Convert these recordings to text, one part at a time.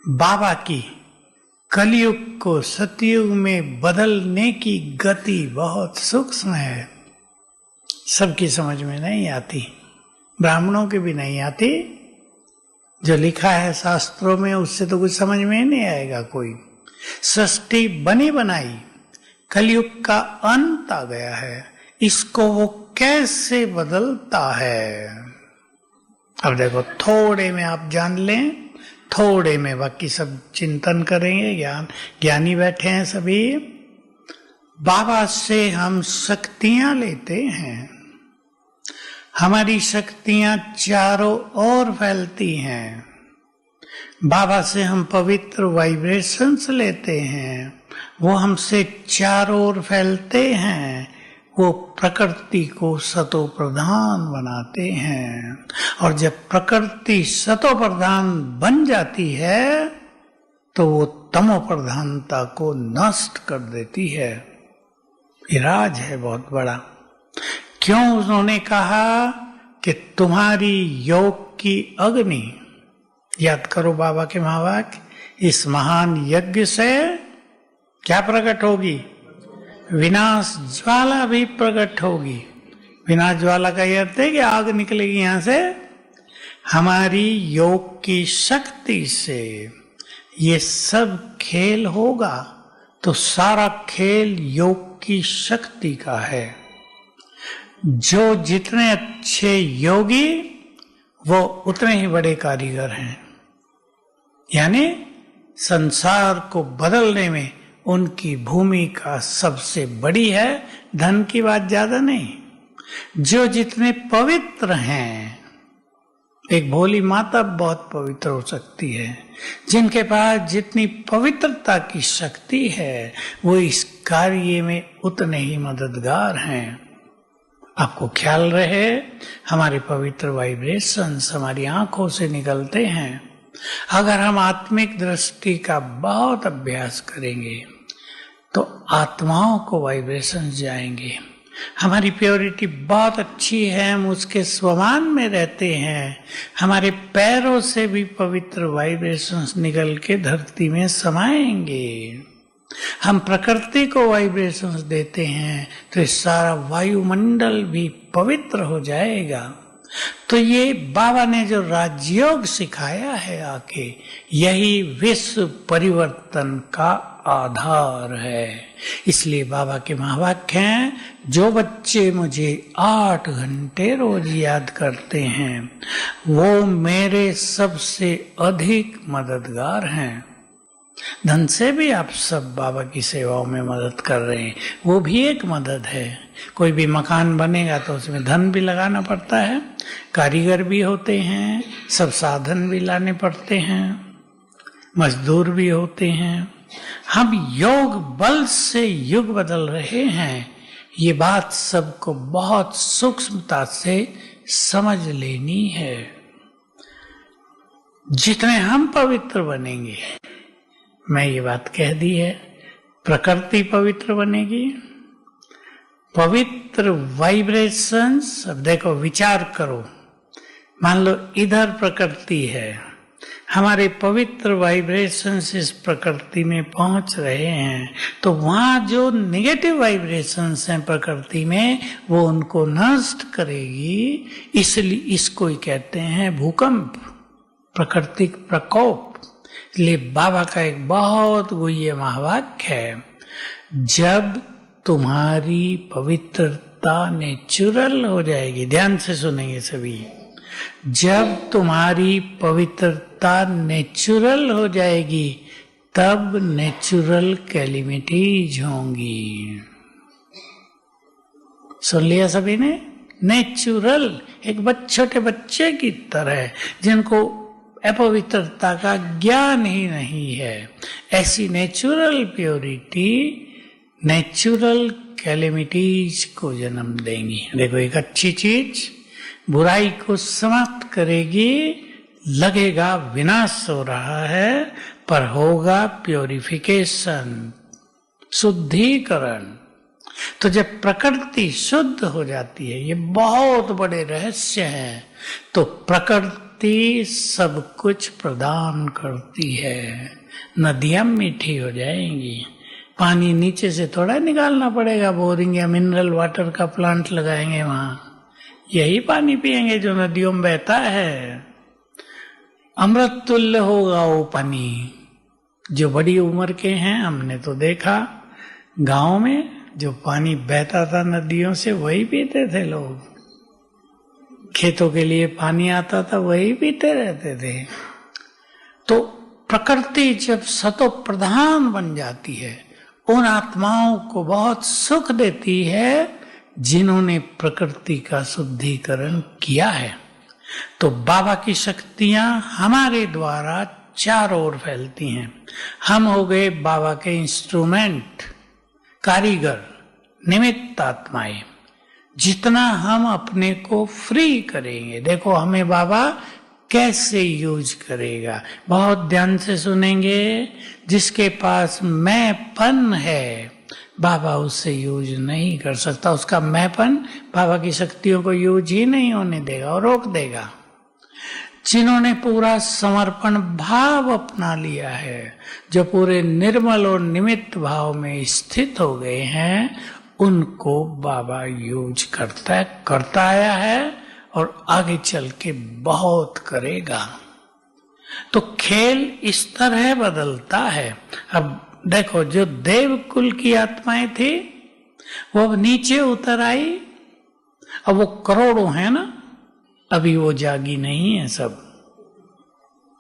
बाबा की कलयुग को सतयुग में बदलने की गति बहुत सूक्ष्म है, सबकी समझ में नहीं आती, ब्राह्मणों की भी नहीं आती। जो लिखा है शास्त्रों में उससे तो कुछ समझ में ही नहीं आएगा कोई। सृष्टि बनी बनाई, कलयुग का अंत आ गया है, इसको वो कैसे बदलता है। अब देखो, थोड़े में आप जान लें, थोड़े में बाकी सब चिंतन करेंगे। ज्ञानी बैठे हैं सभी। बाबा से हम शक्तियां लेते हैं, हमारी शक्तियां चारों ओर फैलती हैं। बाबा से हम पवित्र वाइब्रेशंस लेते हैं, वो हमसे चारों ओर फैलते हैं, वो प्रकृति को सतो प्रधान बनाते हैं। और जब प्रकृति सतो प्रधान बन जाती है तो वो तमो प्रधानता को नष्ट कर देती है। ये राज है बहुत बड़ा। क्यों उन्होंने कहा कि तुम्हारी योग की अग्नि, याद करो बाबा के महावाक्य, इस महान यज्ञ से क्या प्रकट होगी? विनाश ज्वाला भी प्रकट होगी। विनाश ज्वाला का यह अर्थ है कि आग निकलेगी यहां से। हमारी योग की शक्ति से ये सब खेल होगा, तो सारा खेल योग की शक्ति का है। जो जितने अच्छे योगी वो उतने ही बड़े कारीगर हैं। यानी संसार को बदलने में उनकी भूमिका सबसे बड़ी है, धन की बात ज्यादा नहीं। जो जितने पवित्र हैं, एक भोली माता बहुत पवित्र हो सकती है, जिनके पास जितनी पवित्रता की शक्ति है वो इस कार्य में उतने ही मददगार हैं। आपको ख्याल रहे, हमारे पवित्र वाइब्रेशंस हमारी आंखों से निकलते हैं। अगर हम आत्मिक दृष्टि का बहुत अभ्यास करेंगे तो आत्माओं को वाइब्रेशंस जाएंगे। हमारी प्योरिटी बहुत अच्छी है, हम उसके स्वमान में रहते हैं। हमारे पैरों से भी पवित्र वाइब्रेशंस निकल के धरती में समाएंगे। हम प्रकृति को वाइब्रेशंस देते हैं तो ये सारा वायुमंडल भी पवित्र हो जाएगा। तो ये बाबा ने जो राजयोग सिखाया है आके, यही विश्व परिवर्तन का आधार है। इसलिए बाबा के महावाक्य हैं, जो बच्चे मुझे 8 घंटे रोज याद करते हैं वो मेरे सबसे अधिक मददगार हैं। धन से भी आप सब बाबा की सेवाओं में मदद कर रहे हैं, वो भी एक मदद है। कोई भी मकान बनेगा तो उसमें धन भी लगाना पड़ता है, कारीगर भी होते हैं, सब साधन भी लाने पड़ते हैं, मजदूर भी होते हैं। हम योग बल से युग बदल रहे हैं, ये बात सबको बहुत सूक्ष्मता से समझ लेनी है। जितने हम पवित्र बनेंगे, मैं ये बात कह दी है, प्रकृति पवित्र बनेगी, पवित्र वाइब्रेशंस। अब देखो, विचार करो, मान लो इधर प्रकृति है, हमारे पवित्र वाइब्रेशंस इस प्रकृति में पहुंच रहे हैं, तो वहां जो नेगेटिव वाइब्रेशंस हैं प्रकृति में, वो उनको नष्ट करेगी। इसलिए इसको ही कहते हैं भूकंप, प्राकृतिक प्रकोप। इसलिए बाबा का एक बहुत गुह्य महावाक्य है, जब तुम्हारी पवित्रता नेचुरल हो जाएगी, ध्यान से सुनेंगे सभी, जब तुम्हारी पवित्रता नेचुरल हो जाएगी तब नेचुरल कैलिमिटीज होंगी। सुन लिया सभी ने? नेचुरल, एक छोटे बच्चे की तरह जिनको अपवित्रता का ज्ञान ही नहीं है, ऐसी नेचुरल प्योरिटी नेचुरल कैलेमिटीज को जन्म देंगी। देखो, एक अच्छी चीज बुराई को समाप्त करेगी, लगेगा विनाश हो रहा है, पर होगा प्योरिफिकेशन, शुद्धिकरण। तो जब प्रकृति शुद्ध हो जाती है, ये बहुत बड़े रहस्य हैं, तो प्रकृति प्रकृति सब कुछ प्रदान करती है। नदियां मीठी हो जाएंगी, पानी नीचे से थोड़ा निकालना पड़ेगा, बोरिंग या मिनरल वाटर का प्लांट लगाएंगे वहां, यही पानी पिएंगे जो नदियों में बहता है। अमृत तुल्य होगा वो पानी। जो बड़ी उम्र के हैं, हमने तो देखा गांव में जो पानी बहता था नदियों से वही पीते थे लोग। खेतों के लिए पानी आता था वही पीते रहते थे। तो प्रकृति जब सतो प्रधान बन जाती है, उन आत्माओं को बहुत सुख देती है जिन्होंने प्रकृति का शुद्धिकरण किया है। तो बाबा की शक्तियां हमारे द्वारा चारों ओर फैलती हैं। हम हो गए बाबा के इंस्ट्रूमेंट, कारीगर, निमित्त आत्माएं। जितना हम अपने को फ्री करेंगे, देखो हमें बाबा कैसे यूज करेगा, बहुत ध्यान से सुनेंगे। जिसके पास मैंपन है बाबा उससे यूज नहीं कर सकता, उसका मैंपन बाबा की शक्तियों को यूज ही नहीं होने देगा और रोक देगा। जिन्होंने पूरा समर्पण भाव अपना लिया है, जो पूरे निर्मल और निमित्त भाव में स्थित हो गए हैं, उनको बाबा यूज करता आया है और आगे चल के बहुत करेगा। तो खेल इस तरह बदलता है। अब देखो, जो देव कुल की आत्माएं थी वो अब नीचे उतर आई। अब वो करोड़ों है ना, अभी वो जागी नहीं है, सब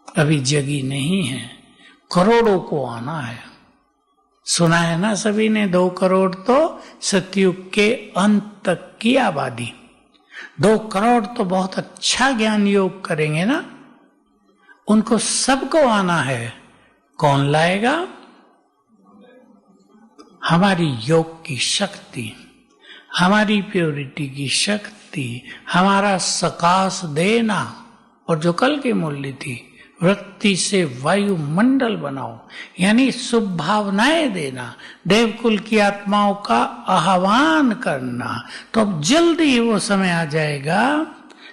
अभी जगी नहीं है। करोड़ों को आना है। सुना है ना सभी ने, 2 करोड़ तो सतयुग के अंत तक की आबादी। 2 करोड़ तो बहुत अच्छा ज्ञान योग करेंगे ना, उनको सबको आना है। कौन लाएगा? हमारी योग की शक्ति, हमारी प्योरिटी की शक्ति, हमारा सकाश देना। और जो कल की मूल्य थी, वृत्ति से वायुमंडल बनाओ, यानी शुभ भावनाएं देना, देवकुल की आत्माओं का आह्वान करना। तो अब जल्दी ही वो समय आ जाएगा,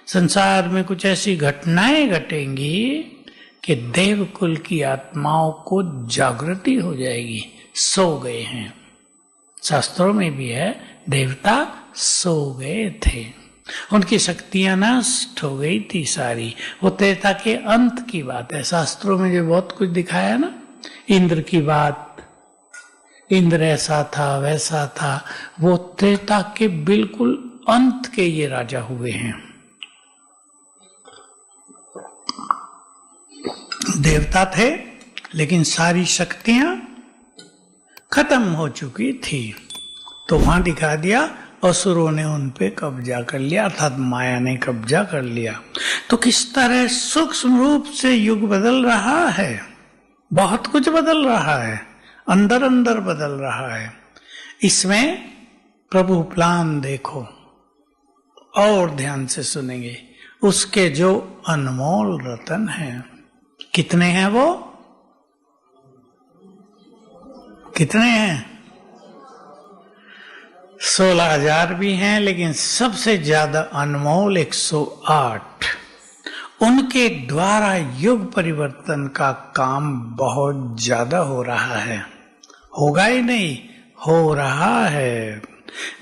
संसार में कुछ ऐसी घटनाएं घटेंगी कि देवकुल की आत्माओं को जागृति हो जाएगी। सो गए हैं, शास्त्रों में भी है, देवता सो गए थे, उनकी शक्तियां नष्ट हो गई थी सारी। वो त्रेता के अंत की बात है। शास्त्रों में जो बहुत कुछ दिखाया ना, इंद्र की बात, इंद्र ऐसा था वैसा था, वो त्रेता के बिल्कुल अंत के ये राजा हुए हैं। देवता थे लेकिन सारी शक्तियां खत्म हो चुकी थी। तो वहां दिखा दिया असुरों ने उन पे कब्जा कर लिया, अर्थात माया ने कब्जा कर लिया। तो किस तरह सूक्ष्म रूप से युग बदल रहा है, बहुत कुछ बदल रहा है, अंदर अंदर बदल रहा है। इसमें प्रभु प्लान देखो और ध्यान से सुनेंगे। उसके जो अनमोल रतन हैं, कितने हैं वो? कितने हैं? 16,000 भी हैं, लेकिन सबसे ज्यादा अनमोल 108। उनके द्वारा युग परिवर्तन का काम बहुत ज्यादा हो रहा है। होगा ही नहीं, हो रहा है।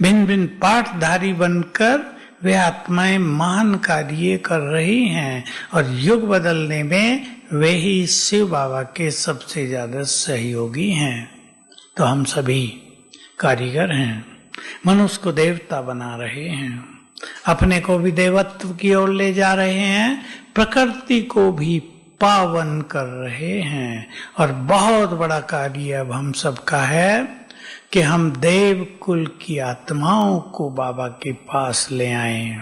भिन्न भिन्न पाठधारी बनकर वे आत्माएं महान कार्य कर रही हैं और युग बदलने में वे ही शिव बाबा के सबसे ज्यादा सहयोगी हैं। तो हम सभी कारीगर हैं, मनुष्य को देवता बना रहे हैं, अपने को भी देवत्व की ओर ले जा रहे हैं, प्रकृति को भी पावन कर रहे हैं। और बहुत बड़ा कार्य अब हम सबका है कि हम देव कुल की आत्माओं को बाबा के पास ले आएं।